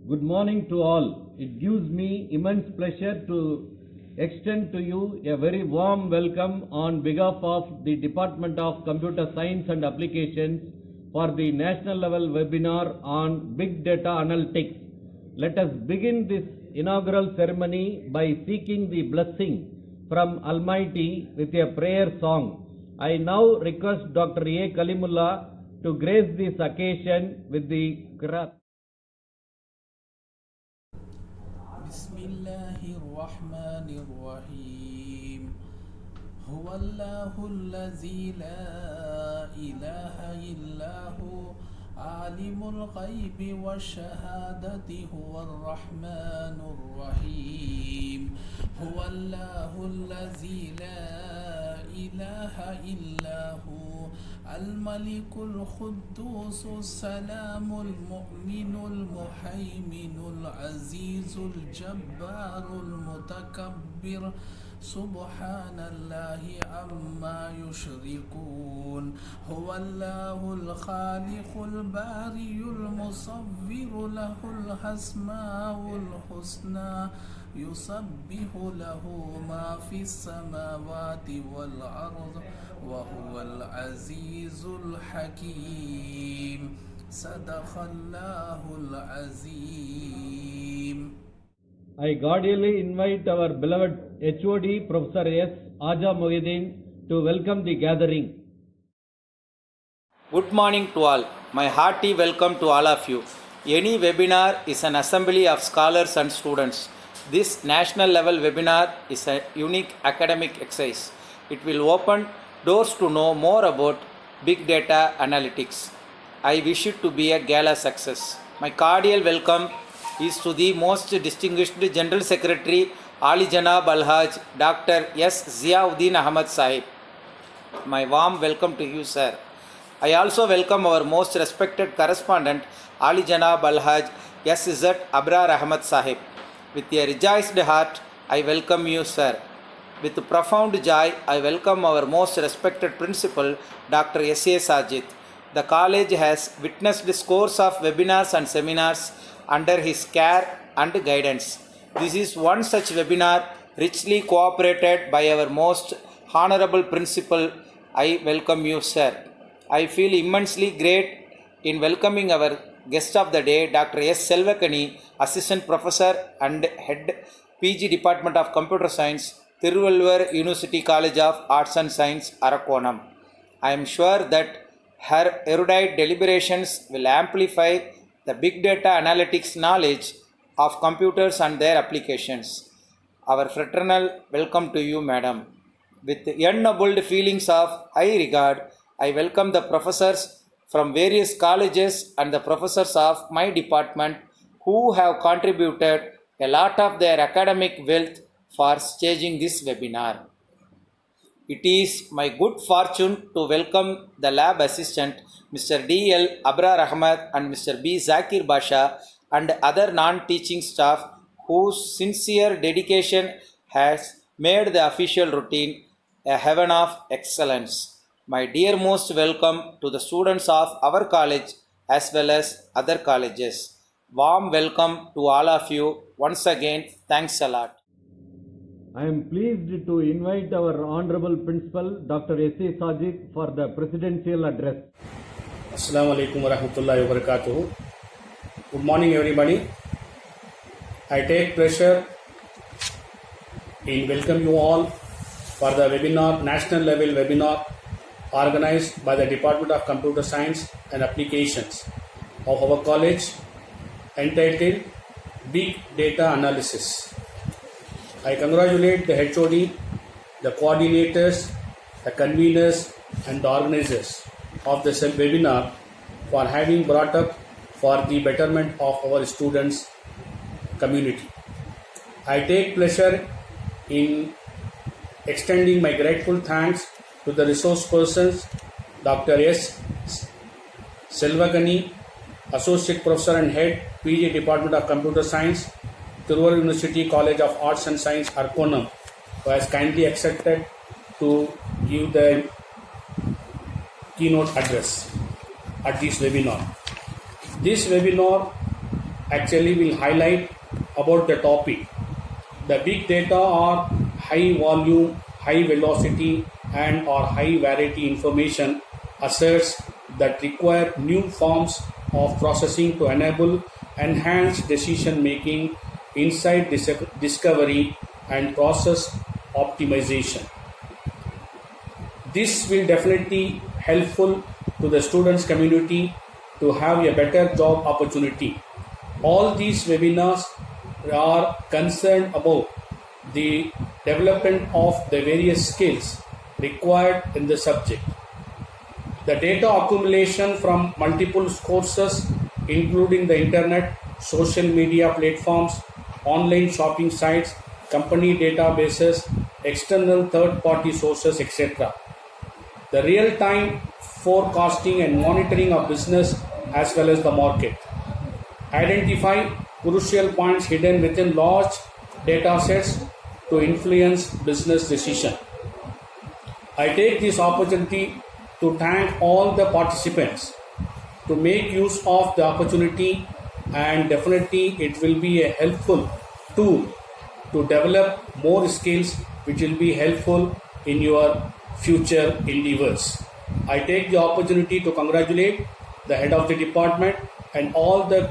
Good morning to all. It gives me immense pleasure to extend to you a very warm welcome on behalf of the Department of Computer Science and Applications for the national level webinar on Big Data Analytics. Let us begin this inaugural ceremony by seeking the blessing from Almighty with a prayer song. I now request Dr. A. Kalimullah to grace this occasion with the Qur'an. Bismillahirrahmanirrahim. Huwallahu allazi la ilaha illahu alimul ghaibi wa shahadati huwar rahmanur rahim. Huwallahu allazi la ilaha illahu الملك القدوس السلام المؤمن المهيمن العزيز الجبار المتكبر سبحان الله عما يشركون هو الله الخالق الباري المصور له الأسماء الحسنى يسبح له ما في السماوات والأرض وهو العزيز الحكيم صدق الله العظيم. I cordially invite our beloved HOD Professor S. Aja Mohideen to welcome the gathering. Good morning to all. My hearty welcome to all of you. Any webinar is an assembly of scholars and students. This national level webinar is a unique academic exercise. It will open doors to know more about big data analytics. I wish it to be a gala success. My cordial welcome is to the most distinguished General Secretary Ali Janab Alhaj Dr. S. Ziauddin Ahmad Sahib. My warm welcome to you, sir. I also welcome our most respected correspondent Ali Janab Alhaj S. Izzat Abrar Ahmad Sahib. With a rejoiced heart, I welcome you, sir. With profound joy, I welcome our most respected principal, Dr. S.A. Sajid. The college has witnessed scores of webinars and seminars under his care and guidance. This is one such webinar richly cooperated by our most honorable principal. I welcome you, sir. I feel immensely great in welcoming our guest of the day, Dr.S.Selvakani, Assistant Professor and Head PG Department of Computer Science, Thiruvalluvar University College of Arts and Science, Arakkonam. I am sure that her erudite deliberations will amplify the big data analytics knowledge of computers and their applications. Our fraternal welcome to you, madam. With unnoubled feelings of high regard, I welcome the professors from various colleges and the professors of my department who have contributed a lot of their academic wealth for staging this webinar. It is my good fortune to welcome the lab assistant Mr. D.L. Abrar Ahmad and Mr. B. Zakir Basha and other non-teaching staff whose sincere dedication has made the official routine a heaven of excellence. My dear most welcome to the students of our college as well as other colleges. Warm welcome to all of you. Once again, thanks a lot. I am pleased to invite our Honorable Principal, Dr. S.A. Sajid, for the presidential address. Assalamu alaikum wa rahmatullahi wa barakatuhu. Good morning, everybody. I take pleasure in welcome you all for the webinar, national level webinar organized by the Department of Computer Science and Applications of our college entitled Big Data Analysis. I congratulate the HOD, the coordinators, the conveners and the organizers of this webinar for having brought up for the betterment of our students' community. I take pleasure in extending my grateful thanks to the resource persons, Dr. S. Selvakani, Associate Professor and Head, PG Department of Computer Science, Thiruvalluvar University College of Arts and Science, Arakkonam, who has kindly accepted to give the keynote address at this webinar. This webinar actually will highlight about the topic. The big data are high volume, high velocity and or high variety information assets that require new forms of processing to enable enhanced decision making, insight discovery and process optimization. This will definitely helpful to the students community to have a better job opportunity. All these webinars are concerned about the development of the various skills required in the subject. The data accumulation from multiple sources including the internet, social media platforms, online shopping sites, company databases, external third-party sources, etc. The real-time forecasting and monitoring of business as well as the market. Identify crucial points hidden within large data sets to influence business decision. I take this opportunity to thank all the participants to make use of the opportunity, and definitely it will be a helpful tool to develop more skills which will be helpful in your future endeavors. I take the opportunity to congratulate the head of the department and all the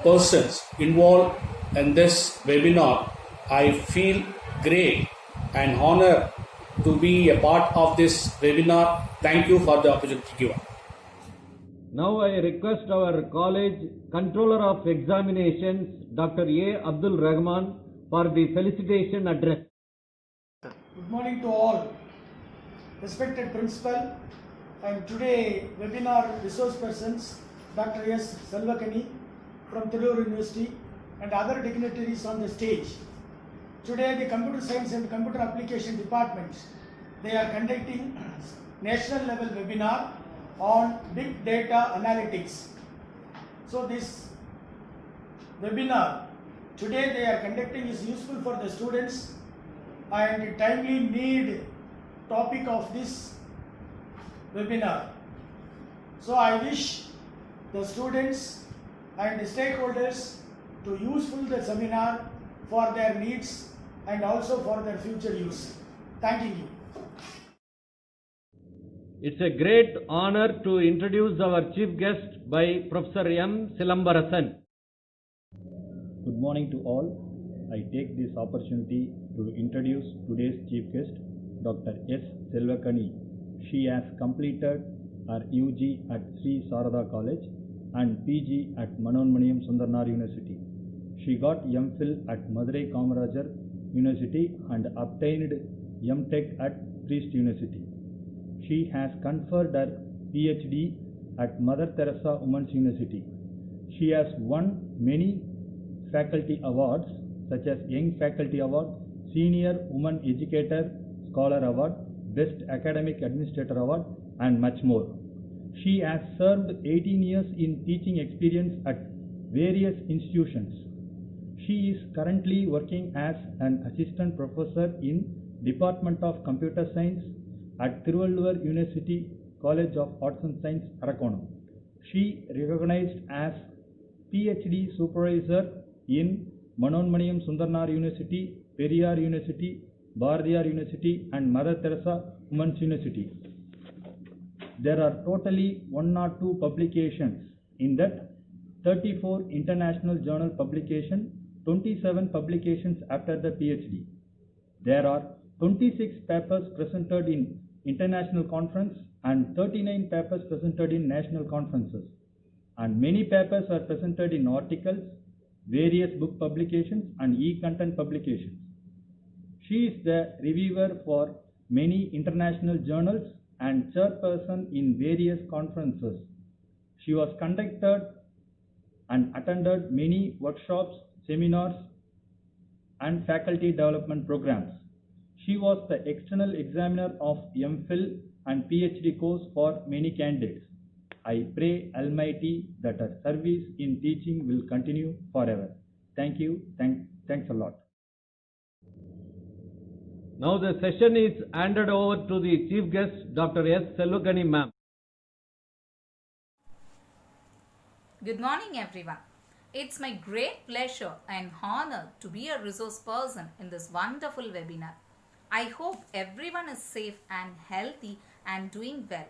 persons involved in this webinar. I feel great and honored to be a part of this webinar. Thank you for the opportunity given. Now I request our college Controller of Examinations, Dr. A.Abdul Rahman, for the felicitation address. Good morning to all. Respected Principal and today webinar resource persons, Dr.S.Selvakani from Thiruvalluvar University and other dignitaries on the stage. Today the Computer Science and Computer Application departments, they are conducting national level webinar on big data analytics. So this webinar today they are conducting is useful for the students and timely need topic of this webinar. So I wish the students and the stakeholders to useful the seminar for their needs and also for their future use. Thanking you. It's a great honor to introduce our chief guest by Professor M. Silambarasan. Good morning to all. I take this opportunity to introduce today's chief guest, Dr. S. Selvakani. She has completed her UG at Sri Sarada College and PG at Manonmaniyam Sundarnar University. She got M.Phil at Madurai Kamarajar University and obtained M.Tech at Priest University. She has conferred her Ph.D. at Mother Teresa Women's University. She has won many faculty awards such as Young Faculty Award, Senior Woman Educator Scholar Award, Best Academic Administrator Award and much more. She has served 18 years in teaching experience at various institutions. She is currently working as an assistant professor in Department of Computer Science at Thiruvalluvar University College of Arts and Science, Arakkonam. She recognized as Ph.D. supervisor in Manonmaniyam Sundarnar University, Periyar University, Bharatiyar University and Mother Teresa Women's University. There are totally 102 publications, in that 34 international journal publications, 27 publications after the PhD. There are 26 papers presented in international conference and 39 papers presented in national conferences. And many papers are presented in articles, various book publications and e-content publications. She is the reviewer for many international journals and chairperson in various conferences. She was conducted and attended many workshops, seminars and faculty development programs. She was the external examiner of M.Phil and Ph.D. course for many candidates. I pray Almighty that her service in teaching will continue forever. Thank you. Thanks a lot. Now the session is handed over to the chief guest, Dr. S. Selvakani ma'am. Good morning, everyone. It's my great pleasure and honor to be a resource person in this wonderful webinar. I hope everyone is safe and healthy and doing well.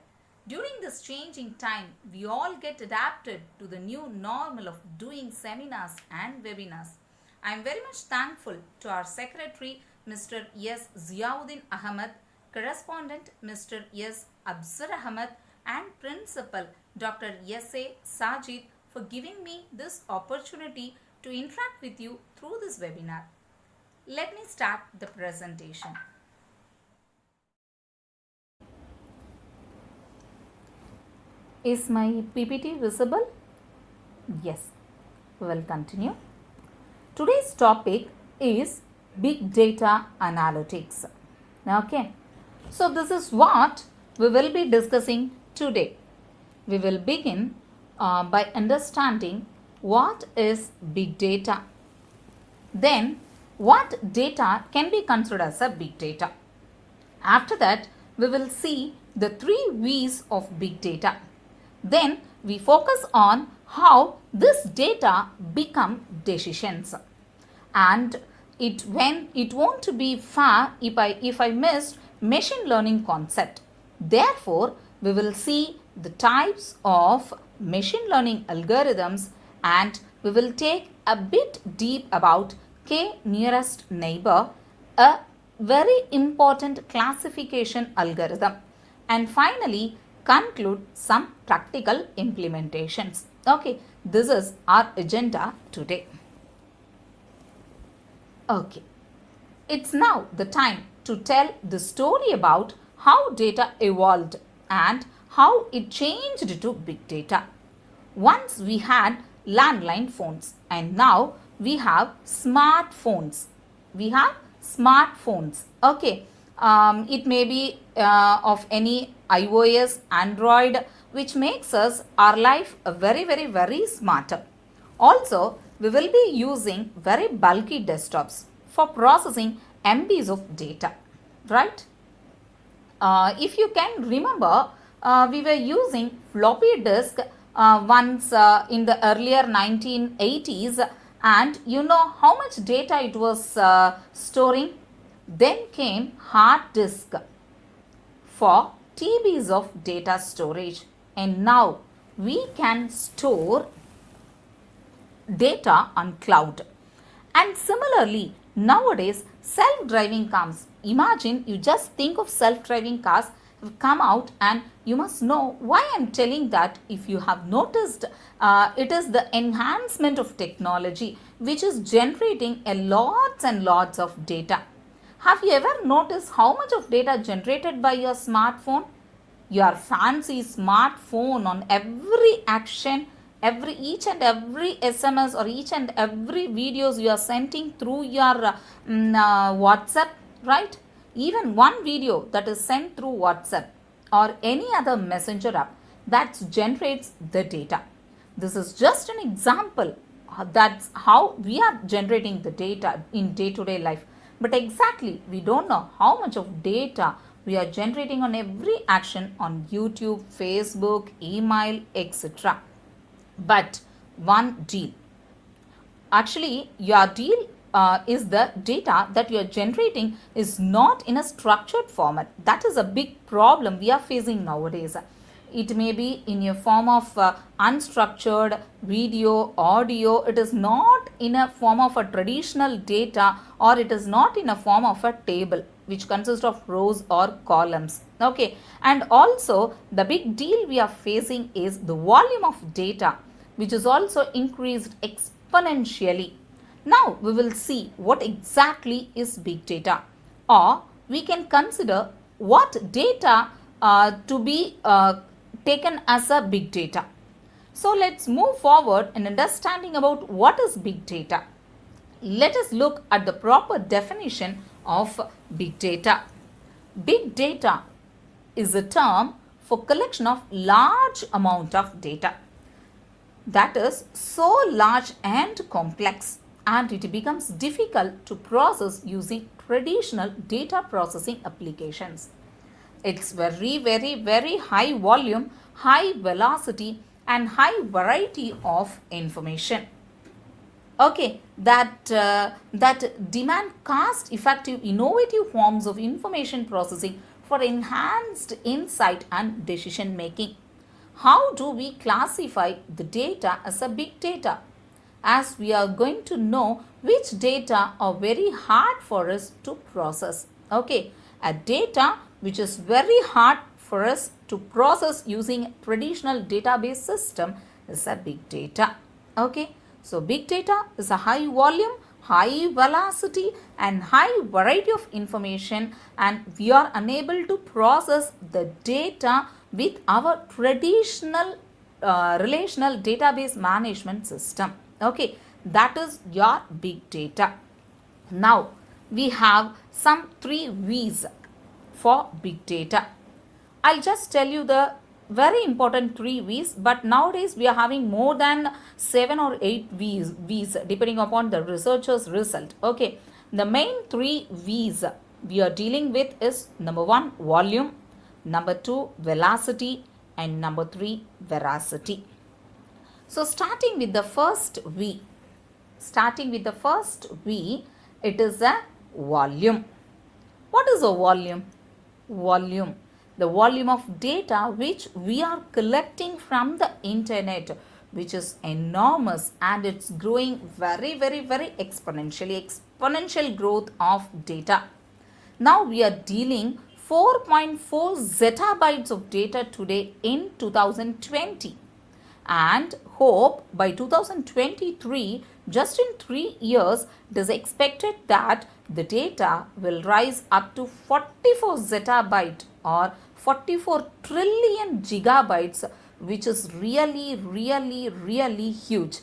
During this changing time, we all get adapted to the new normal of doing seminars and webinars. I am very much thankful to our Secretary, Mr. S. Ziauddin Ahmed, Correspondent, Mr. S. Absar Ahmed, and Principal, Dr. S.A. Sajid, for giving me this opportunity to interact with you through this webinar. Let me start the presentation. Is my PPT visible? Yes. We will continue. Today's topic is Big Data Analytics. Okay. So this is what we will be discussing today. We will begin by understanding what is big data. Then, what data can be considered as a big data. After that, we will see the 3 V's of big data. Then, we focus on how this data become decisions. And it won't be fair if I missed machine learning concept. Therefore, we will see the types of machine learning algorithms, and we will take a bit deep about K nearest neighbor, a very important classification algorithm, and finally conclude some practical implementations. Okay, this is our agenda today. Okay, it's now the time to tell the story about how data evolved and how it changed to big data. Once we had landline phones and now we have smartphones. Okay. It may be of any iOS, Android, which makes our life very smarter. Also, we will be using very bulky desktops for processing MBs of data, right? If you can remember, we were using floppy disk once in the earlier 1980s, and you know how much data it was storing. Then came hard disk for TBs of data storage, and now we can store data on cloud. And similarly, nowadays self-driving cars. Imagine, you just think of self-driving cars have come out, and you must know why I am telling that. If you have noticed, it is the enhancement of technology which is generating a lots and lots of data. Have you ever noticed how much of data generated by your smartphone? Your fancy smartphone, on every action, each and every SMS or each and every videos you are sending through your WhatsApp, right? Even one video that is sent through WhatsApp or any other messenger app, that generates the data. This is just an example. That's how we are generating the data in day-to-day life. But exactly, we don't know how much of data we are generating on every action on YouTube, Facebook, email, etc. But one deal. Actually, your deal is the data that you are generating is not in a structured format. That is a big problem we are facing nowadays. It may be in a form of unstructured video, audio. It is not in a form of a traditional data, or it is not in a form of a table which consists of rows or columns. Okay, and also the big deal we are facing is the volume of data, which is also increased exponentially. Now we will see what exactly is big data, or we can consider what data to be taken as a big data. So let's move forward in understanding about what is big data. Let us look at the proper definition of big data. Big data is a term for collection of large amount of data that is so large and complex, and it becomes difficult to process using traditional data processing applications. It's very high volume, high velocity, and high variety of information. Okay, that demand cost effective innovative forms of information processing for enhanced insight and decision making. How do we classify the data as a big data? As we are going to know which data are very hard for us to process. Okay, a data which is very hard for us to process using traditional database system is a big data. Okay, so big data is a high volume, high velocity and high variety of information, and we are unable to process the data with our traditional relational database management system. Okay, that is your big data. Now we have some 3 V's for big data. I'll just tell you the very important 3 V's, but nowadays we are having more than 7 or 8 V's depending upon the researcher's result. Okay, the main 3 V's we are dealing with is number 1 volume, number 2 velocity and number 3 veracity. So starting with the first V, it is a volume. What is a volume? Volume, the volume of data which we are collecting from the internet, which is enormous and it's growing very exponentially, exponential growth of data. Now we are dealing 4.4 zettabytes of data today in 2020, and hope by 2023, just in 3 years, it is expected that the data will rise up to 44 zettabyte or 44 trillion gigabytes, which is really huge.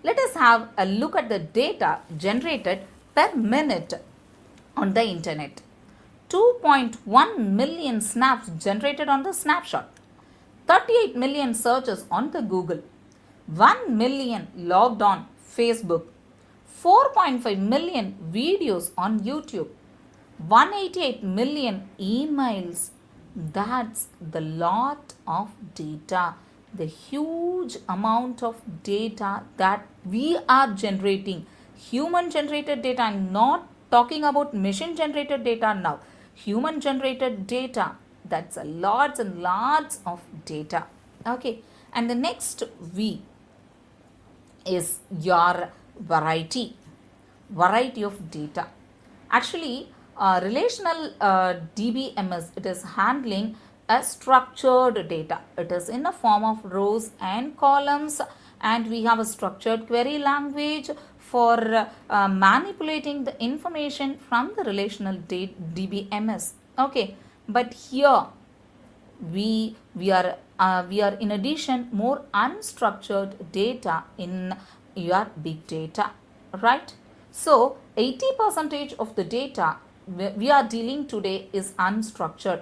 Let us have a look at the data generated per minute on the internet. 2.1 million snaps generated on the snapshot, 38 million searches on the Google, 1 million logged on Facebook, 4.5 million videos on YouTube, 188 million emails. That's the lot of data, the huge amount of data that we are generating. Human generated data, I'm not talking about machine generated data now. Human generated data, that's a lots and lots of data. Okay, and the next V is your variety of data. Actually, relational DBMS, it is handling a structured data. It is in the form of rows and columns, and we have a structured query language for manipulating the information from the relational DBMS. Okay, but here we are in addition more unstructured data in your big data, right? So 80% of the data we are dealing today is unstructured.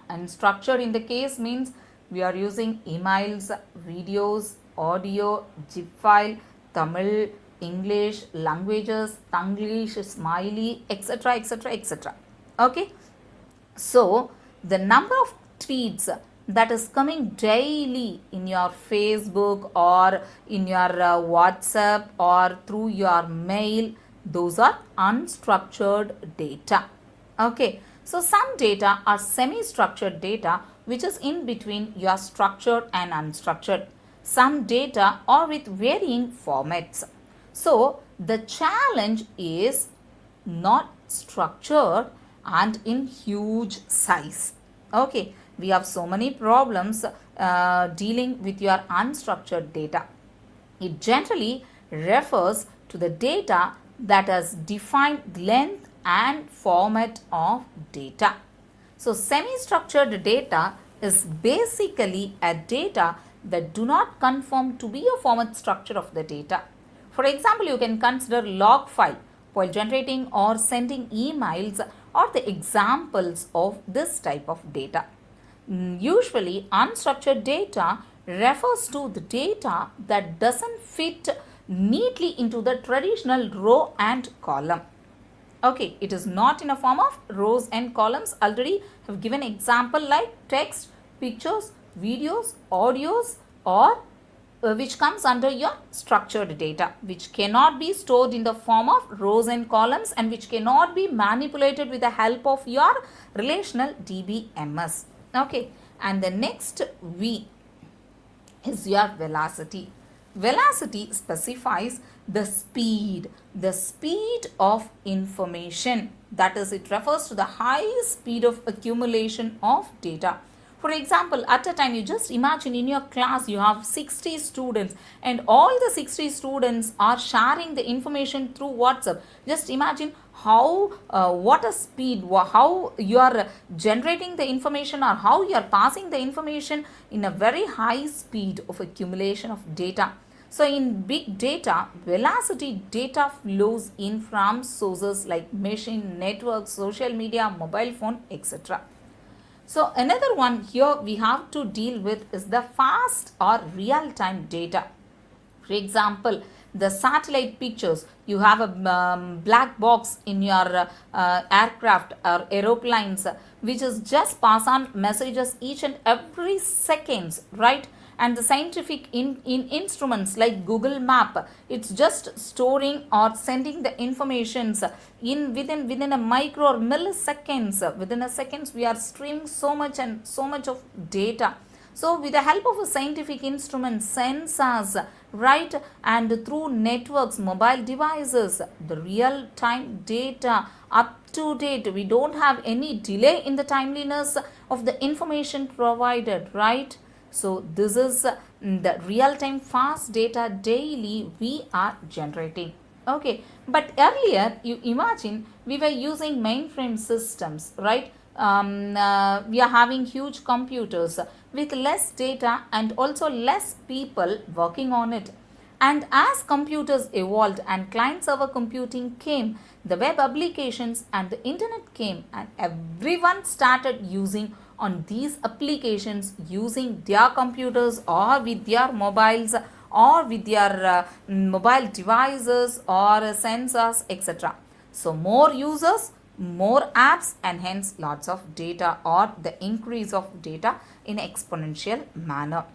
Unstructured in the case means we are using emails, videos, audio, zip file, Tamil, English, languages, Tanglish, Smiley, etc. Okay, so the number of tweets that is coming daily in your Facebook or in your WhatsApp or through your mail, those are unstructured data. Okay, so some data are semi-structured data, which is in between your structured and unstructured. Some data are with varying formats. So the challenge is not structured and in huge size. Okay, we have so many problems dealing with your unstructured data. It generally refers to the data that has defined length and format of data. So semi-structured data is basically a data that do not conform to be a format structure of the data. For example, you can consider log file while generating or sending emails or the examples of this type of data. Usually unstructured data refers to the data that doesn't fit neatly into the traditional row and column. Okay, it is not in a form of rows and columns. Already have given example like text, pictures, videos, audios, or which comes under your structured data, which cannot be stored in the form of rows and columns and which cannot be manipulated with the help of your relational DBMS. Okay, and the next V is your velocity. Velocity specifies the speed of information. That is, it refers to the high speed of accumulation of data. For example, at a time, you just imagine in your class you have 60 students and all the 60 students are sharing the information through WhatsApp. Just imagine how, what a speed, how you are generating the information or how you are passing the information in a very high speed of accumulation of data. So in big data, velocity data flows in from sources like machine, network, social media, mobile phone, etc. So another one here we have to deal with is the fast or real-time data. For example, the satellite pictures, you have a black box in your aircraft or aeroplanes which is just pass on messages each and every seconds, right? And the scientific instruments like Google Map, it's just storing or sending the informations in within a micro or milliseconds. Within a seconds we are streaming so much and so much of data. So with the help of a scientific instrument, sensors, right, and through networks, mobile devices, the real time data up to date, we don't have any delay in the timeliness of the information provided, right? So this is the real-time fast data daily we are generating. Okay, but earlier you imagine we were using mainframe systems, right? We are having huge computers with less data and also less people working on it. And as computers evolved and client-server computing came, the web applications and the internet came and everyone started using on these applications using their computers or with their mobiles or with their mobile devices or sensors, etc. So more users, more apps, and hence lots of data or the increase of data in exponential manner.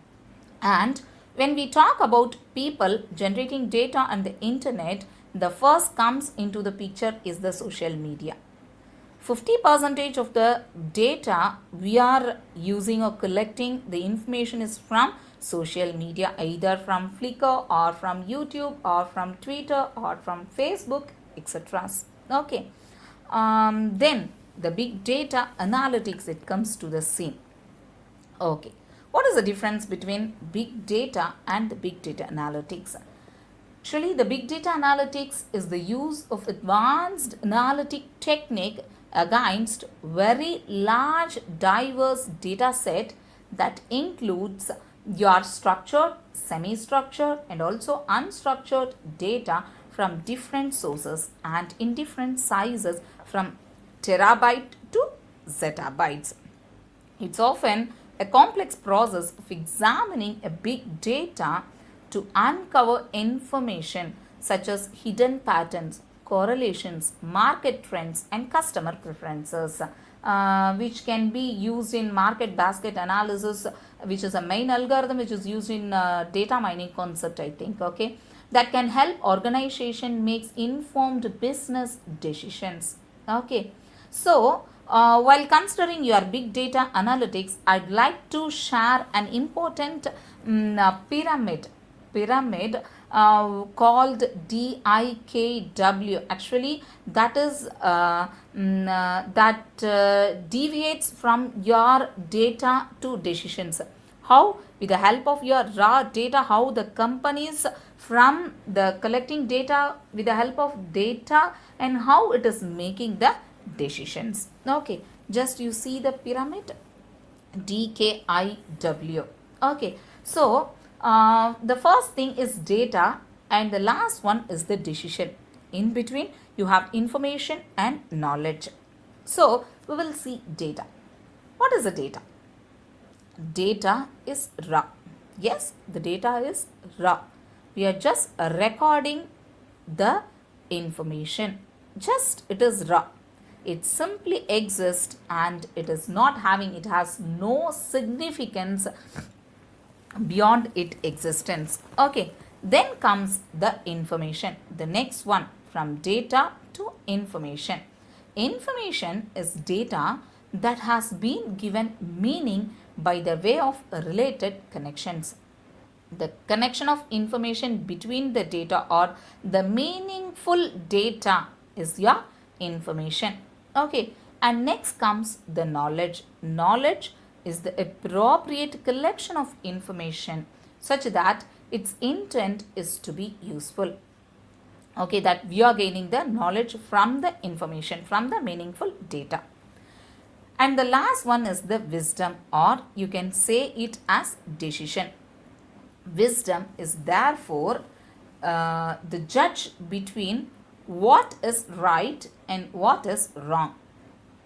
And when we talk about people generating data on the internet, the first comes into the picture is the social media. 50% of the data we are using or collecting the information is from social media, either from Flickr or from YouTube or from Twitter or from Facebook, etc. Okay. Then the big data analytics, it comes to the scene. Okay. What is the difference between big data and the big data analytics? Actually, the big data analytics is the use of advanced analytic technique against very large diverse data set that includes your structured, semi-structured and also unstructured data from different sources and in different sizes from terabyte to zettabytes. It's often a complex process of examining a big data to uncover information such as hidden patterns, correlations, market trends and customer preferences, which can be used in market basket analysis, which is a main algorithm which is used in data mining concept, I think, okay, that can help organization makes informed business decisions. Okay, so while considering your big data analytics, I'd like to share an important pyramid called DIKW. Actually, that is deviates from your data to decisions. How? With the help of your raw data, how the companies from the collecting data with the help of data and how it is making the decisions. Okay, just you see the pyramid DKIW. Okay, so the first thing is data and the last one is the decision. In between you have information and knowledge. So we will see data. What is the data? Data is raw. Yes, the data is raw. We are just recording the information. Just it is raw. It simply exists and it is not having, it has no significance beyond its existence. Okay, then comes the information. The next one, from data to information. Information is data that has been given meaning by the way of related connections. The connection of information between the data or the meaningful data is your information. Okay, and next comes the knowledge. Knowledge is the appropriate collection of information such that its intent is to be useful. Okay, that we are gaining the knowledge from the information, from the meaningful data. And the last one is the wisdom, or you can say it as decision. Wisdom is therefore the judge between what is right and what is wrong,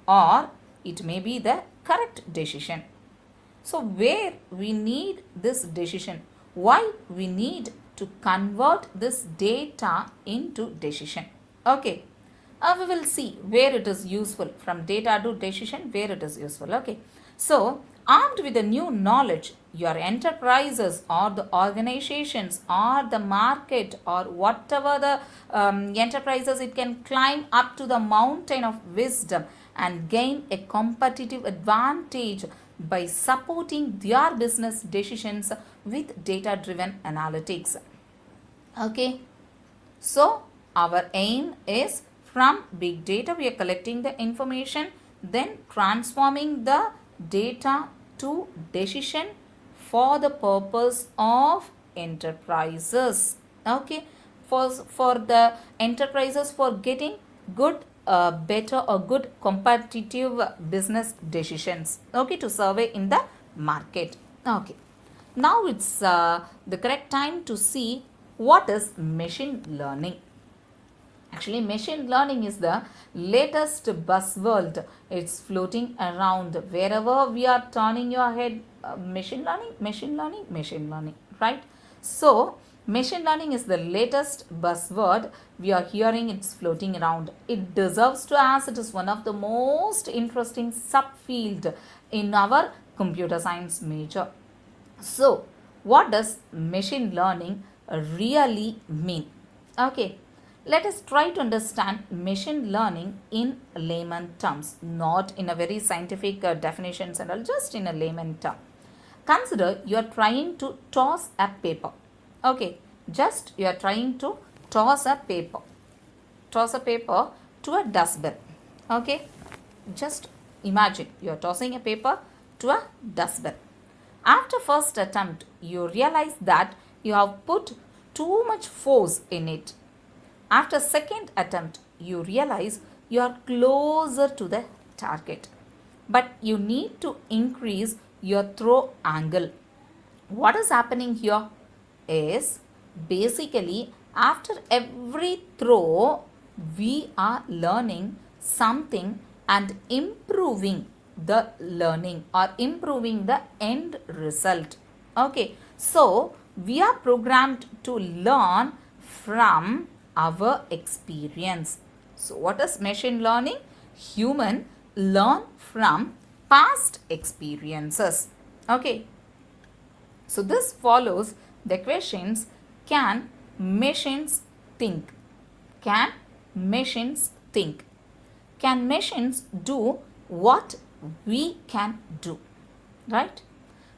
or it may be the correct decision. So where we need this decision, why we need to convert this data into decision. Okay, we will see where it is useful, from data to decision, where it is useful. Okay, so armed with the new knowledge, your enterprises or the organizations or the market or whatever the enterprises, it can climb up to the mountain of wisdom and gain a competitive advantage by supporting their business decisions with data-driven analytics. Okay, so our aim is, from big data we are collecting the information, then transforming the data to decision for the purpose of enterprises. Okay, for the enterprises, for getting good better or good competitive business decisions, okay, to survey in the market. Okay, now it's the correct time to see what is machine learning. Actually, machine learning is the latest buzzword. It's floating around wherever we are turning your head. Machine learning, right? So machine learning is the latest buzzword we are hearing. It's floating around. It deserves to ask. It is one of the most interesting subfield in our computer science major. So what does machine learning really mean? Okay, let us try to understand machine learning in layman terms, not in a very scientific definitions and all, just in a layman term. Consider you are trying to toss a paper. Okay, just you are trying to toss a paper to a dustbin. Okay, just imagine you are tossing a paper to a dustbin. After first attempt, you realize that you have put too much force in it. After second attempt, you realize you are closer to the target, but you need to increase your throw angle. What is happening here is, basically, after every throw, we are learning something and improving the learning or improving the end result. Okay, so we are programmed to learn from our experience. So what is machine learning? Human learn from past experiences. Okay, so this follows the questions: can machines think? Can machines think? Can machines do what we can do? Right?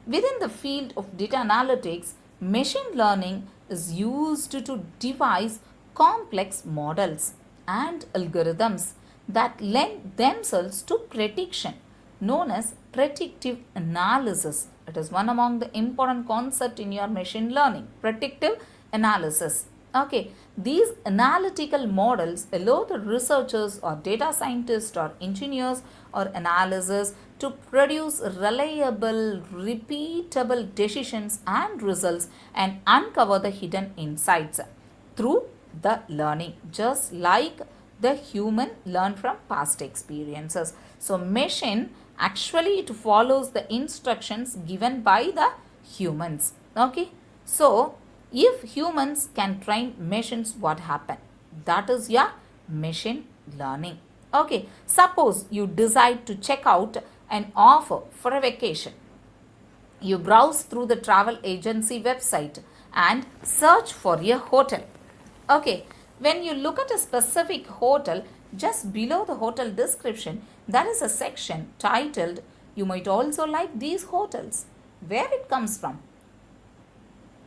Within the field of data analytics, machine learning is used to devise complex models and algorithms that lend themselves to prediction, known as predictive analysis. It is one among the important concepts in your machine learning, predictive analysis. Okay, these analytical models allow the researchers or data scientists or engineers or analysts to produce reliable, repeatable decisions and results and uncover the hidden insights through the learning, just like the human learn from past experiences. So machine, actually it follows the instructions given by the humans. Okay, so if humans can train machines, what happen? That is your machine learning. Okay, suppose you decide to check out an offer for a vacation. You browse through the travel agency website and search for a hotel. Okay, when you look at a specific hotel, just below the hotel description, there is a section titled, "You might also like these hotels." Where it comes from?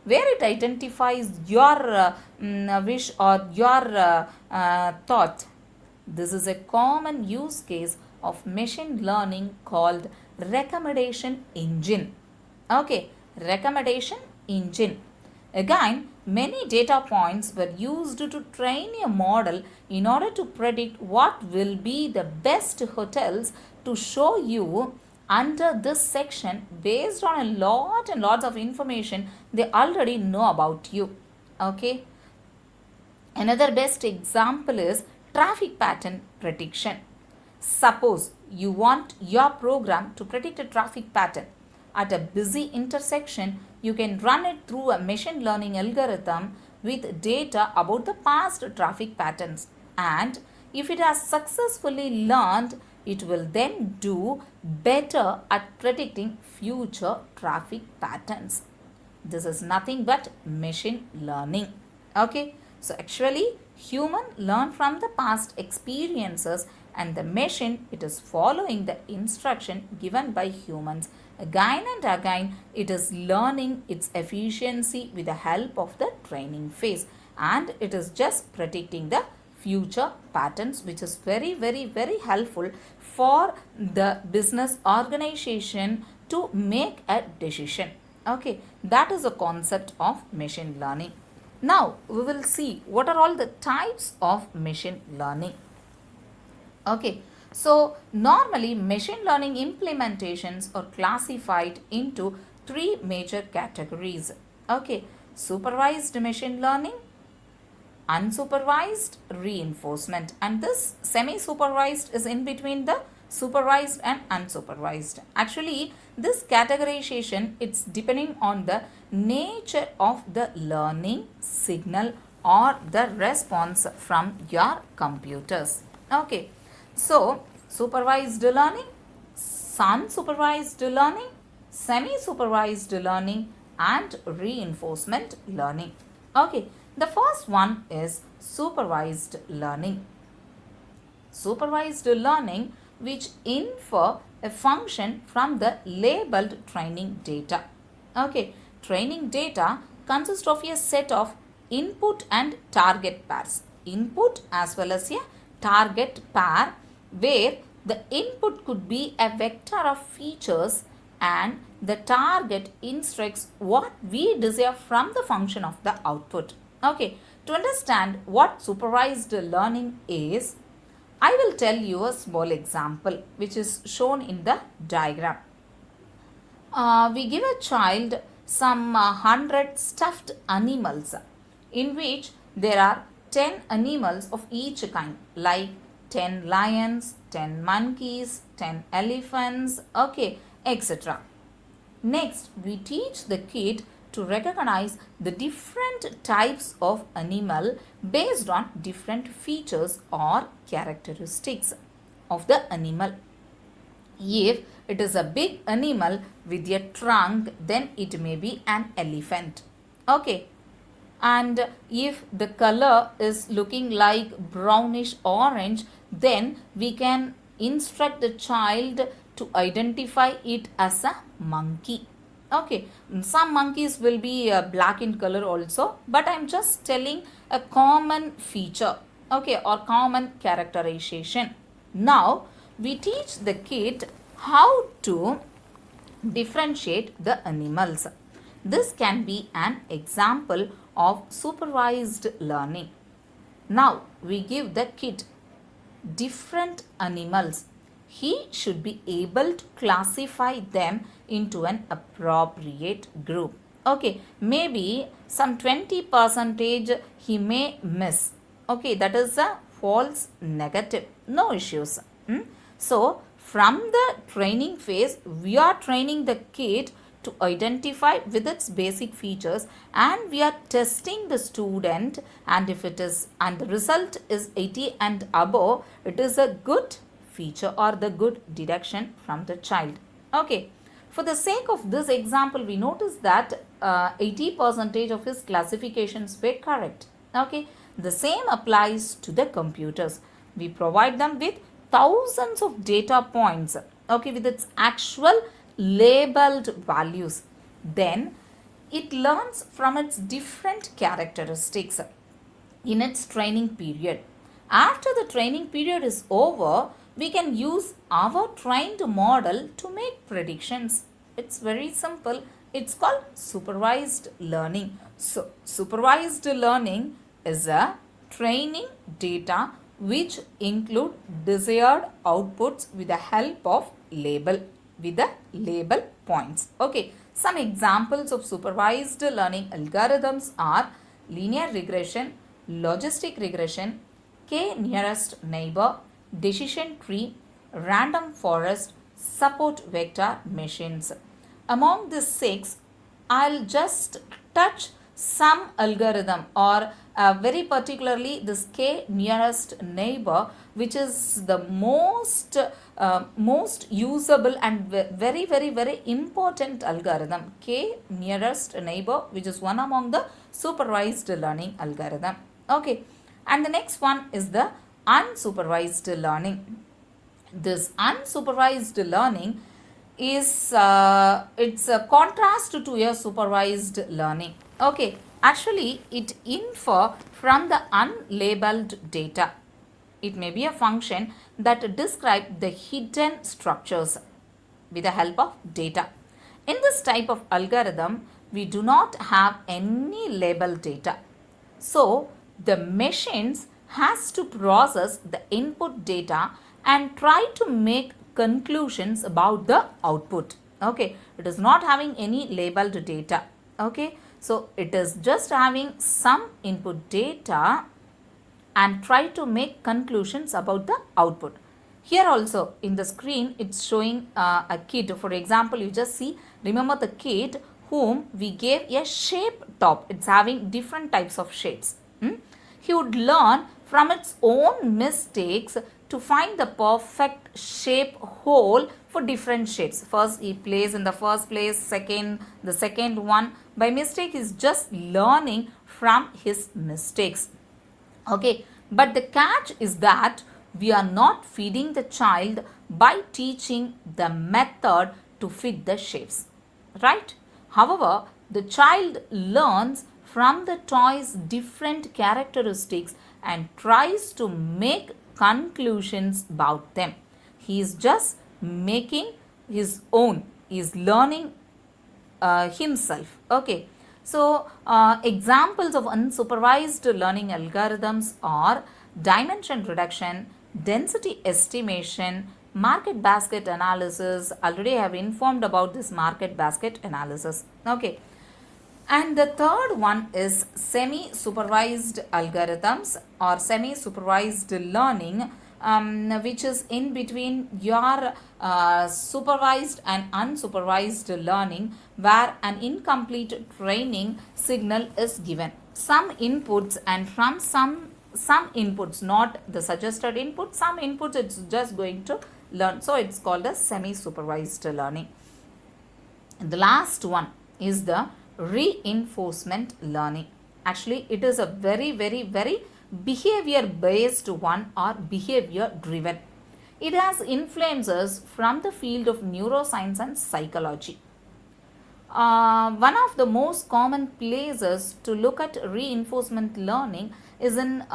Where it identifies your wish or your thought. This is a common use case of machine learning called recommendation engine. Okay, recommendation engine. Again, many data points were used to train a model in order to predict what will be the best hotels to show you under this section based on a lot and lots of information they already know about you. Okay. Another best example is traffic pattern prediction. Suppose you want your program to predict a traffic pattern at a busy intersection. You can run it through a machine learning algorithm with data about the past traffic patterns, and if it has successfully learned, it will then do better at predicting future traffic patterns. This is nothing but machine learning. Okay, so actually human learn from the past experiences, and the machine, it is following the instruction given by humans. Again and again, it is learning its efficiency with the help of the training phase, and it is just predicting the future patterns, which is very, very, very helpful for the business organization to make a decision. Okay, that is the concept of machine learning. Now, we will see what are all the types of machine learning. Okay, so normally machine learning implementations are classified into three major categories. Okay, supervised machine learning, unsupervised, reinforcement, and this semi-supervised is in between the supervised and unsupervised. Actually, this categorization, it's depending on the nature of the learning signal or the response from your computers. Okay, so supervised learning, unsupervised learning, semi-supervised learning, and reinforcement learning. Okay, the first one is supervised learning. Supervised learning, which infer a function from the labeled training data. Okay, training data consists of a set of input and target pairs. Input as well as a target pair, where the input could be a vector of features and the target instructs what we desire from the function of the output. Okay, to understand what supervised learning is, I will tell you a small example which is shown in the diagram. We give a child some 100 stuffed animals, in which there are 10 animals of each kind, like 10 lions, 10 monkeys, 10 elephants, okay, etc. Next, we teach the kid to recognize the different types of animal based on different features or characteristics of the animal. If it is a big animal with a trunk, then it may be an elephant. Okay. And if the color is looking like brownish orange, then we can instruct the child to identify it as a monkey. Okay, some monkeys will be black in color also, but I am just telling a common feature, okay, or common characterization. Now, we teach the kid how to differentiate the animals. This can be an example of supervised learning. Now, we give the kid different animals. He should be able to classify them into an appropriate group. Okay, maybe some 20% he may miss. Okay, that is a false negative. No issues. So, from the training phase, we are training the kid to identify with its basic features, and we are testing the student, and if it is, and the result is 80 and above, it is a good feature or the good deduction from the child. Okay. For the sake of this example, we notice that 80% of his classifications were correct. Okay, the same applies to the computers. We provide them with thousands of data points, okay, with its actual labeled values. Then it learns from its different characteristics in its training period. After the training period is over, we can use our trained model to make predictions. It's very simple. It's called supervised learning. So, supervised learning is a training data which include desired outputs with the help of label points. Okay, some examples of supervised learning algorithms are linear regression, logistic regression, k-nearest neighbor, decision tree, random forest, support vector machines. Among these 6, I'll just touch some algorithm or very particularly this k-nearest neighbor, which is the most usable and very important algorithm. K-nearest neighbor, which is one among the supervised learning algorithm. Okay, and the next one is the unsupervised learning. This unsupervised learning is it's a contrast to a supervised learning. Okay, actually it infer from the unlabeled data. It may be a function that describes the hidden structures with the help of data. In this type of algorithm, we do not have any labeled data. So, the machines has to process the input data and try to make conclusions about the output. Okay, it is not having any labeled data. Okay, so it is just having some input data and try to make conclusions about the output. Here also in the screen it's showing a kid. For example, you just see, remember the kid whom we gave a shape top. It's having different types of shapes. He would learn from its own mistakes to find the perfect shape hole for different shapes. First he plays in the first place, the second one. By mistake he is just learning from his mistakes. Okay, but the catch is that we are not feeding the child by teaching the method to fit the shapes, right? However, the child learns from the toy's different characteristics and tries to make conclusions about them. He is just making his own, he is learning himself. Okay, so examples of unsupervised learning algorithms are dimension reduction, density estimation, market basket analysis. Already I have informed about this market basket analysis. Okay, and the third one is semi-supervised algorithms or semi-supervised learning, which is in between your supervised and unsupervised learning, where an incomplete training signal is given. Some inputs, and from some inputs, not the suggested input, some inputs it's just going to learn. So it's called as semi-supervised learning. And the last one is the reinforcement learning. Actually, it is a very behavior based one or behavior driven. It has influences from the field of neuroscience and psychology. One of the most common places to look at reinforcement learning is in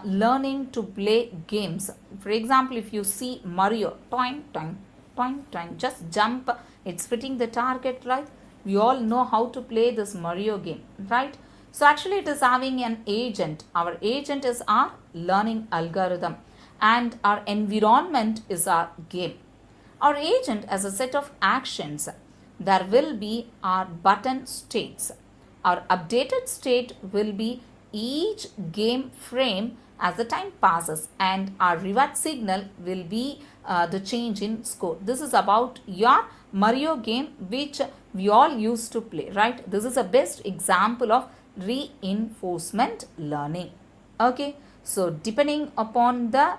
learning to play games. For example, if you see Mario, toing, toing, toing, toing, just jump, it's fitting the target, right? We all know how to play this Mario game, right? So actually it is having an agent. Our agent is our learning algorithm and our environment is our game. Our agent has a set of actions. There will be our button states. Our updated state will be each game frame as the time passes, and our reward signal will be the change in score. This is about your Mario game which we all used to play, right? This is a best example of reinforcement learning. Okay, so depending upon the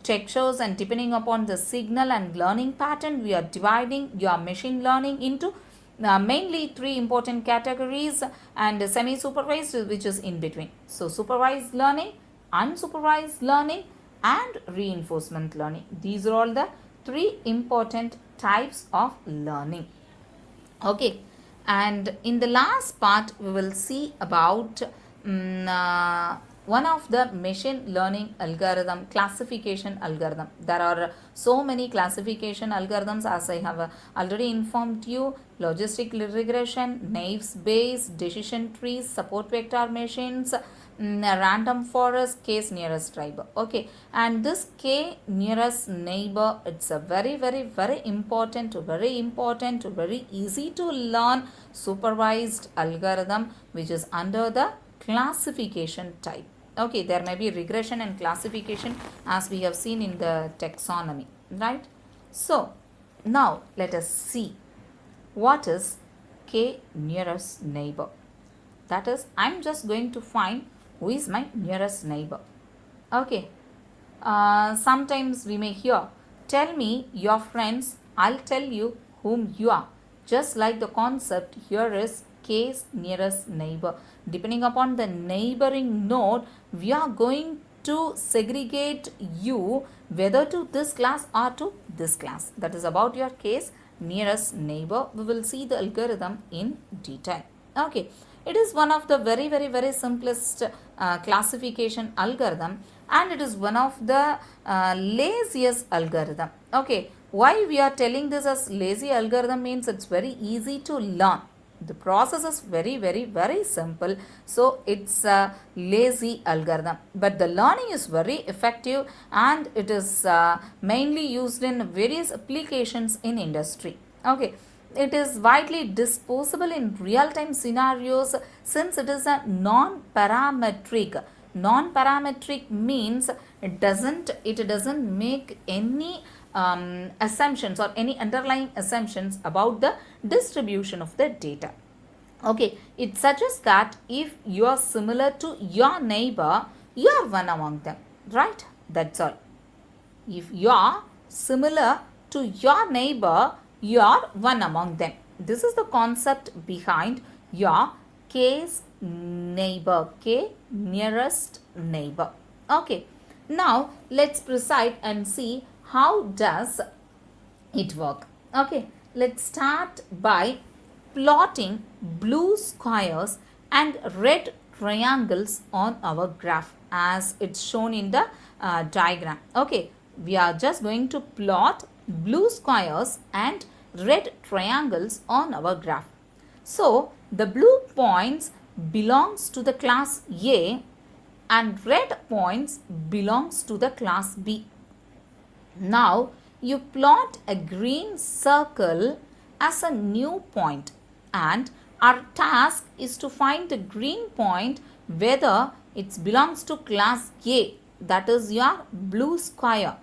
textures, and depending upon the signal and learning pattern, we are dividing your machine learning into mainly three important categories, and semi-supervised, which is in between. So supervised learning, unsupervised learning, and reinforcement learning. These are all the three important types of learning. Okay, and in the last part we will see about one of the machine learning algorithm, classification algorithm. There are so many classification algorithms, as I have already informed you: logistic regression, naive Bayes, decision trees, support vector machines, random forest, case nearest neighbor. Okay, and this k nearest neighbor, it's a very important, very easy to learn supervised algorithm, which is under the classification type. Okay, there may be regression and classification, as we have seen in the taxonomy, right? So now let us see what is k nearest neighbor. That is, I'm just going to find who is my nearest neighbor. Okay, sometimes we may hear, tell me your friends, I'll tell you whom you are. Just like the concept here is k's nearest neighbor. Depending upon the neighboring node, we are going to segregate you whether to this class or to this class. That is about your case nearest neighbor. We will see the algorithm in detail. Okay, it is one of the very simplest classification algorithm, and it is one of the laziest algorithm. Okay, why we are telling this as lazy algorithm means it's very easy to learn. The process is very simple, so it's a lazy algorithm, but the learning is very effective, and it is mainly used in various applications in industry. Okay, it is widely disposable in real-time scenarios since it is a non-parametric. Non-parametric means it doesn't make any assumptions or any underlying assumptions about the distribution of the data. Okay, it suggests that if you are similar to your neighbor, you are one among them, right? That's all. If you are similar to your neighbor, you are one among them. This is the concept behind your k's neighbor, k nearest neighbor. Okay, now let's proceed and see how does it work. Okay, let's start by plotting blue squares and red triangles on our graph as it's shown in the diagram. Okay, we are just going to plot blue squares and red triangles on our graph. So the blue points belongs to the class A and red points belongs to the class B. Now you plot a green circle as a new point, and our task is to find the green point whether it belongs to class A, that is your blue square,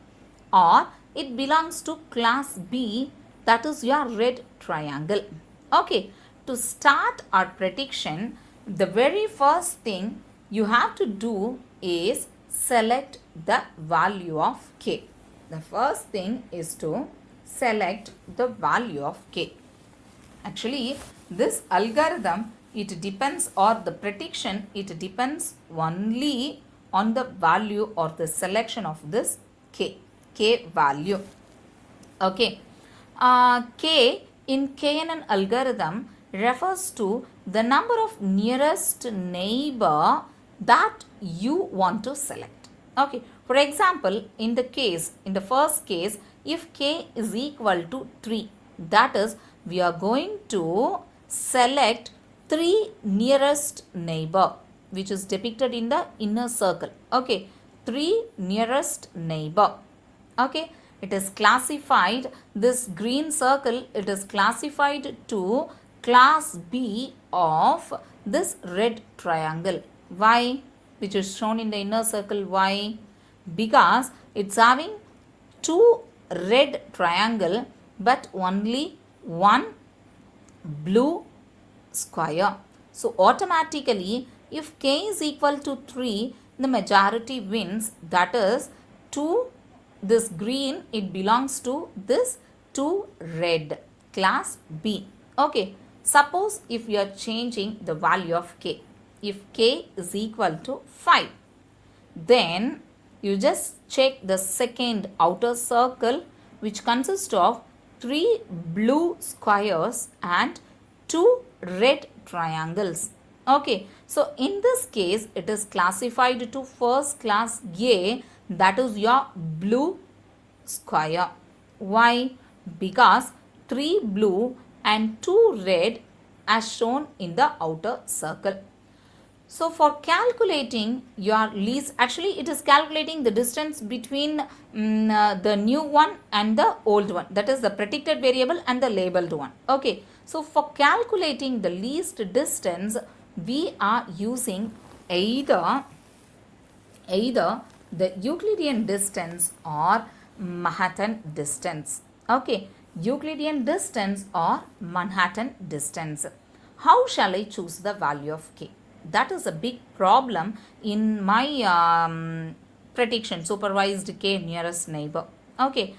or it belongs to class B, that is your red triangle. Okay, to start our prediction, the very first thing you have to do is select the value of k. The first thing is to select the value of k. Actually, this algorithm, it depends, or the prediction, it depends only on the value or the selection of this k value. Okay, k in KNN algorithm refers to the number of nearest neighbor that you want to select. Okay, for example, in the first case, if k is equal to 3, that is, we are going to select 3 nearest neighbor, which is depicted in the inner circle. Okay, 3 nearest neighbor. Okay, it is classified, this green circle, it is classified to class B of this red triangle. Why? Which is shown in the inner circle. Why? Because it's having 2 red triangle but only 1 blue square. So automatically, if k is equal to 3, the majority wins, that is to this green, it belongs to this 2 red, class B. Okay, suppose if you are changing the value of k, if k is equal to 5, then you just check the second outer circle, which consists of 3 blue squares and 2 red triangles. Okay, so in this case, it is classified to first class A, that is your blue square. Why? Because 3 blue and 2 red as shown in the outer circle. So for calculating your least, actually it is calculating the distance between the new one and the old one, that is the predicted variable and the labeled one. Okay, so for calculating the least distance, we are using either the Euclidean distance or Manhattan distance. Okay, Euclidean distance or Manhattan distance. How shall I choose the value of k? That is a big problem in my prediction, supervised k nearest neighbor. Okay,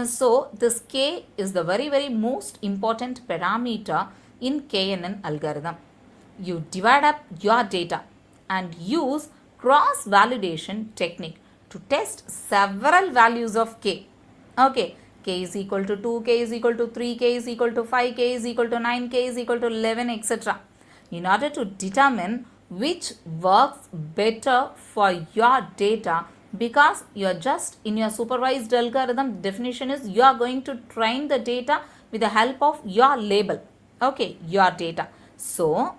so this k is the very most important parameter in KNN algorithm. You divide up your data and use cross validation technique to test several values of k. Okay, k is equal to 2, k is equal to 3, k is equal to 5, k is equal to 9, k is equal to 11, etc. in order to determine which works better for your data, because you are just in your supervised algorithm, definition is you are going to train the data with the help of your label. Okay, your data. So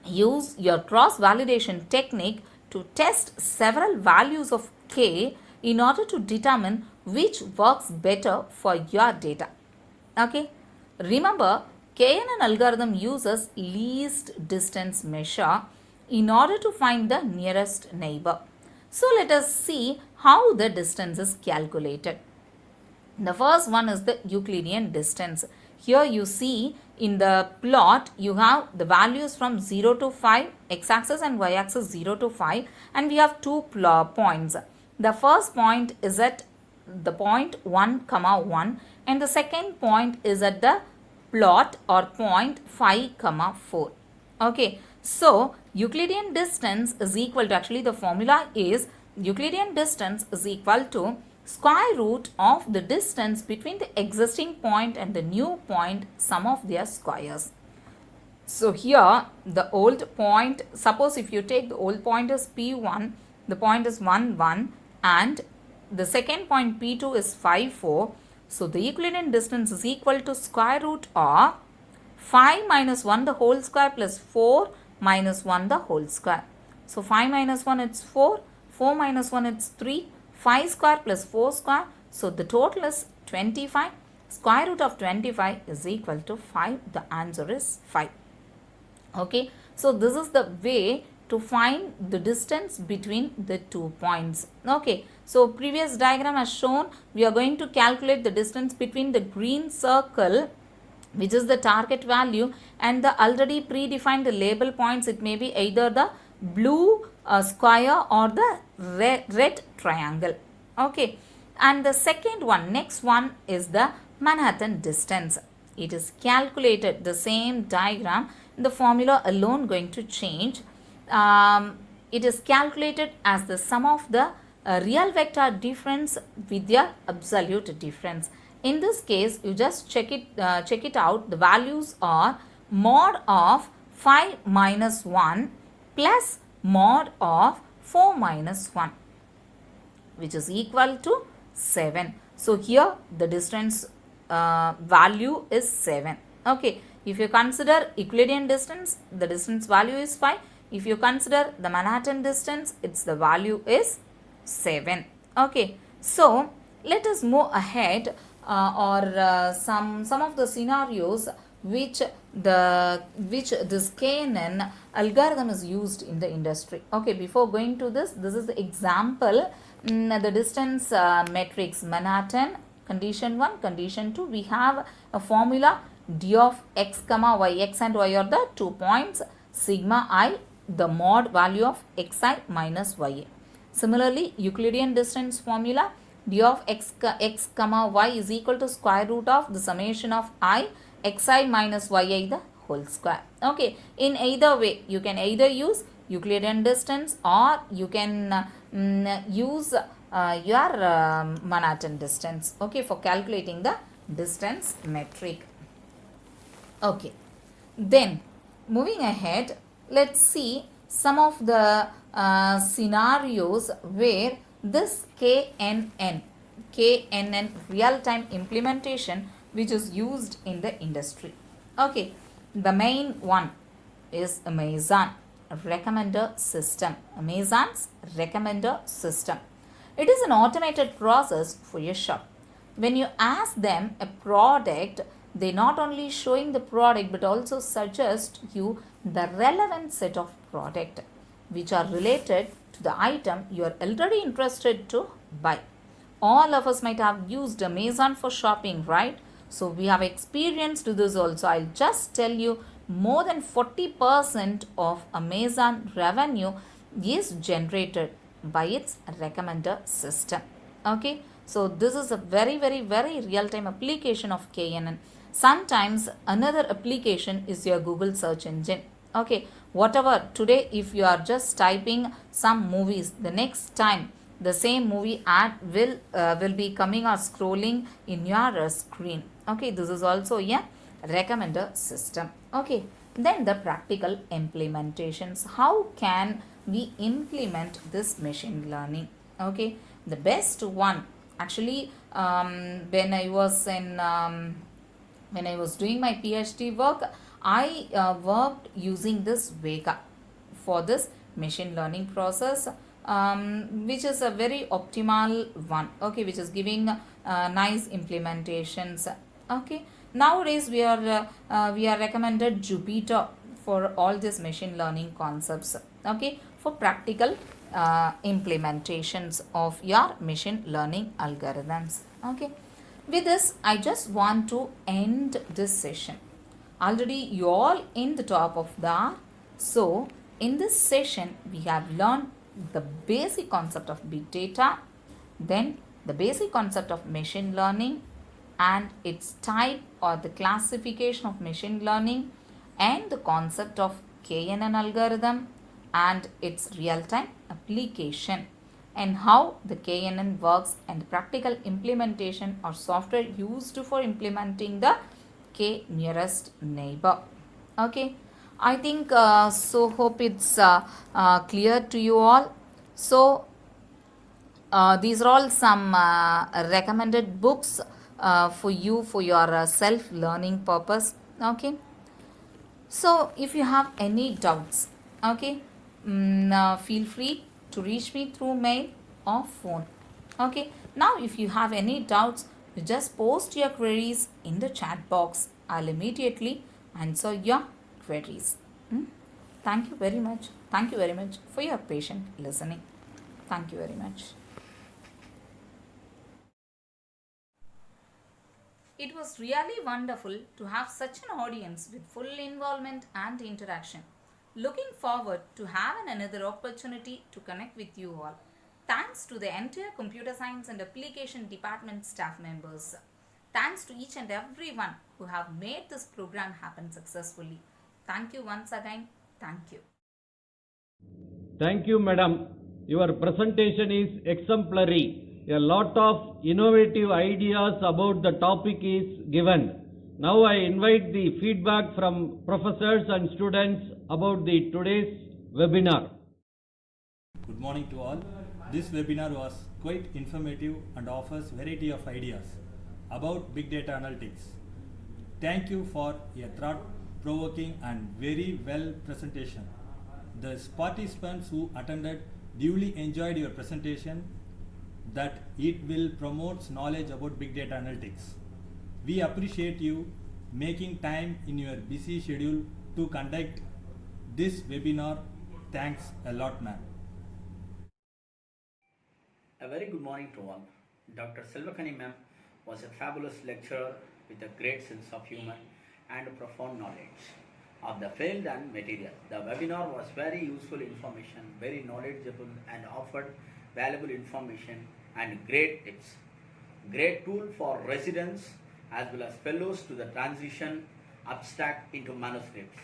use your cross validation technique to test several values of k in order to determine which works better for your data. Okay, remember KNN algorithm uses least distance measure in order to find the nearest neighbor. So let us see how the distance is calculated. The first one is the Euclidean distance. Here you see in the plot you have the values from 0 to 5, x-axis and y-axis 0 to 5, and we have 2 points. The first point is at the point 1, 1, and the second point is at the plot or point 5, 4. Okay, so Euclidean distance is equal to, actually the formula is Euclidean distance is equal to square root of the distance between the existing point and the new point, sum of their squares. So here the old point, suppose if you take the old point is P1, the point is 1, 1, and the second point P2 is 5, 4. So the Euclidean distance is equal to square root of 5 minus 1 the whole square plus 4 minus 1 the whole square. So 5 minus 1 it's 4, 4 minus 1 it's 3, 5 square plus 4 square. So the total is 25. Square root of 25 is equal to 5. The answer is 5. Okay, so this is the way to find the distance between the 2 points. Okay, so previous diagram has shown we are going to calculate the distance between the green circle, which is the target value, and the already predefined label points. It may be either the blue square or the red triangle. Okay, and the second one, next one is the Manhattan distance. It is calculated, the same diagram, the formula alone going to change. It is calculated as the sum of the real vector difference with their absolute difference. In this case, you just check it out. The values are mod of 5 minus 1 plus mod of 4 minus 1, which is equal to 7. So here the distance value is 7. Okay, if you consider Euclidean distance, the distance value is 5. If you consider the Manhattan distance, the value is 7. Okay, so let us move ahead some of the scenarios which this KNN algorithm is used in the industry. Okay, before going to this is the example. The distance matrix Manhattan, condition 1, condition 2, we have a formula d of x comma y. X and y are the 2 points, sigma I the mod value of xi minus ya. Similarly, Euclidean distance formula, d of x comma y is equal to square root of the summation of I xi minus yi the whole square. Okay, in either way, you can either use Euclidean distance or you can use your Manhattan distance, okay, for calculating the distance metric. Okay, then moving ahead, let's see some of the scenarios where this KNN real-time implementation which is used in the industry. Okay, the main one is Amazon recommender system. Amazon's recommender system. It is an automated process for your shop. When you ask them a product, they not only showing the product but also suggest you the relevant set of product which are related to the item you are already interested to buy. All of us might have used Amazon for shopping, right? So we have experienced this also. I'll just tell you, more than 40% of Amazon revenue is generated by its recommender system. Okay, so this is a very real-time application of KNN. Sometimes another application is your Google search engine. Okay, whatever, today if you are just typing some movies, the next time the same movie ad will be coming or scrolling in your screen. Okay, this is also a recommender system. Okay, then the practical implementations. How can we implement this machine learning? Okay, the best one actually, when I was doing my Ph.D work, I worked using this Vega for this machine learning process, which is a very optimal one. Okay, which is giving nice implementations. Okay, nowadays we are recommended Jupyter for all these machine learning concepts. Okay, for practical implementations of your machine learning algorithms. Okay, with this I just want to end this session. Already you all in the top of the hour. So in this session we have learned the basic concept of big data, then the basic concept of machine learning and its type or the classification of machine learning, and the concept of KNN algorithm and its real-time application, and how the KNN works and practical implementation or software used for implementing the K nearest neighbor. Okay, I think so hope it's clear to you all. So these are all some recommended books for you for your self-learning purpose. Okay, so if you have any doubts, okay, feel free to reach me through mail or phone. Okay, now if you have any doubts, you just post your queries in the chat box. I'll immediately answer your queries. Thank you very much. Thank you very much for your patient listening. Thank you very much. It was really wonderful to have such an audience with full involvement and interaction. Looking forward to having another opportunity to connect with you all. Thanks to the entire Computer Science and Application Department staff members. Thanks to each and everyone who have made this program happen successfully. Thank you once again. Thank you. Thank you, madam. Your presentation is exemplary. A lot of innovative ideas about the topic is given. Now I invite the feedback from professors and students about the today's webinar. Good morning to all. This webinar was quite informative and offers variety of ideas about big data analytics. Thank you for a thought-provoking and very well presentation. The participants who attended duly enjoyed your presentation that it will promote knowledge about big data analytics. We appreciate you making time in your busy schedule to conduct this webinar. Thanks a lot, ma'am. A very good morning to all. Dr.S.Selvakani ma'am was a fabulous lecturer with a great sense of humor and profound knowledge of the field and material. The webinar was very useful information, very knowledgeable, and offered valuable information and great tips. Great tool for residents as well as fellows to the transition abstract into manuscripts.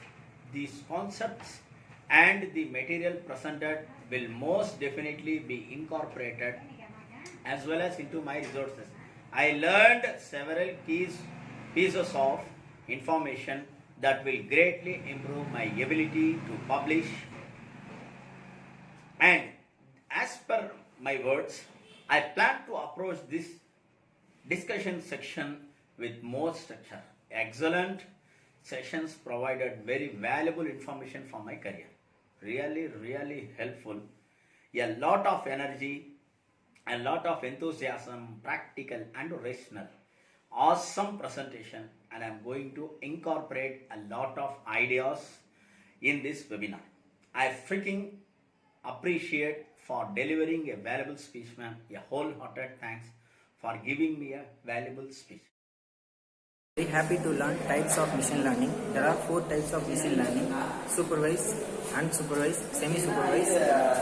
These concepts and the material presented will most definitely be incorporated as well as into my resources. I learned several pieces of information that will greatly improve my ability to publish, and as per my words, I plan to approach this discussion section with more structure. Excellent sessions provided very valuable information for my career. Really helpful. A lot of energy, a lot of enthusiasm, practical and rational. Awesome presentation, and I am going to incorporate a lot of ideas in this webinar. I freaking appreciate for delivering a valuable speech, ma'am. A wholehearted thanks for giving me a valuable speech. Very happy to learn types of machine learning. There are 4 types of machine learning: supervised, unsupervised, semi-supervised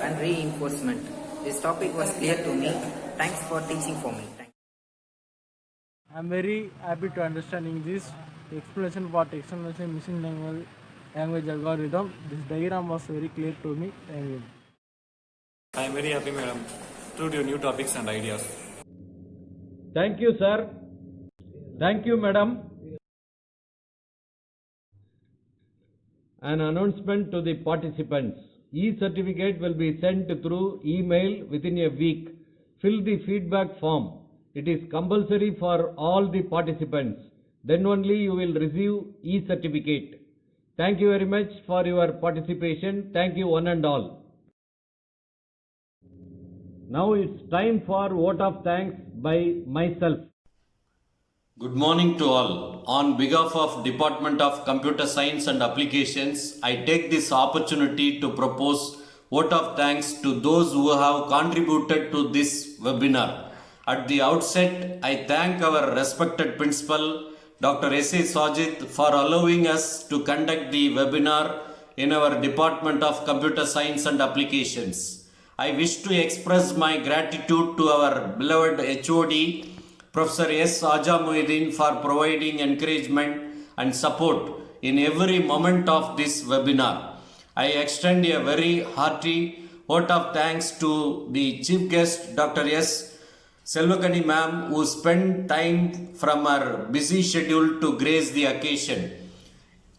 and reinforcement. This topic was clear to me. Thanks for teaching for me. I am very happy to understanding this explanation about externalization machine language algorithm. This diagram was very clear to me. Thank you. I am very happy, madam, to your new topics and ideas. Thank you, sir. Thank you, madam. An announcement to the participants. E-certificate will be sent through email within a week. Fill the feedback form. It is compulsory for all the participants. Then only you will receive e-certificate. Thank you very much for your participation. Thank you one and all. Now it's time for vote of thanks by myself. Good morning to all. On behalf of Department of Computer Science and Applications, I take this opportunity to propose vote of thanks to those who have contributed to this webinar. At the outset, I thank our respected principal, Dr. S.A. for allowing us to conduct the webinar in our Department of Computer Science and Applications. I wish to express my gratitude to our beloved HOD, Professor S. Ajamuddin, for providing encouragement and support in every moment of this webinar. I extend a very hearty vote of thanks to the chief guest, Dr. S.Selvakani ma'am, who spent time from her busy schedule to grace the occasion.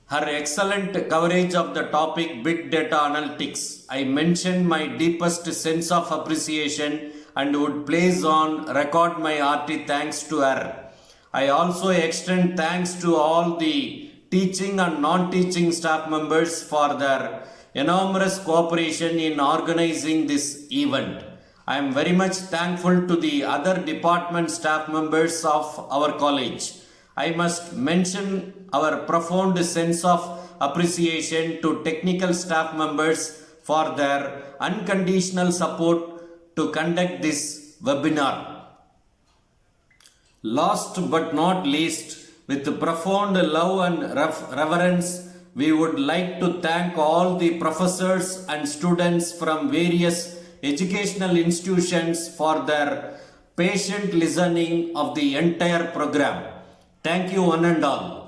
Her excellent coverage of the topic Big Data Analytics, I mention my deepest sense of appreciation and would place on record my hearty thanks to her. I also extend thanks to all the teaching and non-teaching staff members for their enormous cooperation in organizing this event. I am very much thankful to the other department staff members of our college. I must mention our profound sense of appreciation to technical staff members for their unconditional support to conduct this webinar. Last but not least, with profound love and reverence, we would like to thank all the professors and students from various educational institutions for their patient listening of the entire program. Thank you one and all.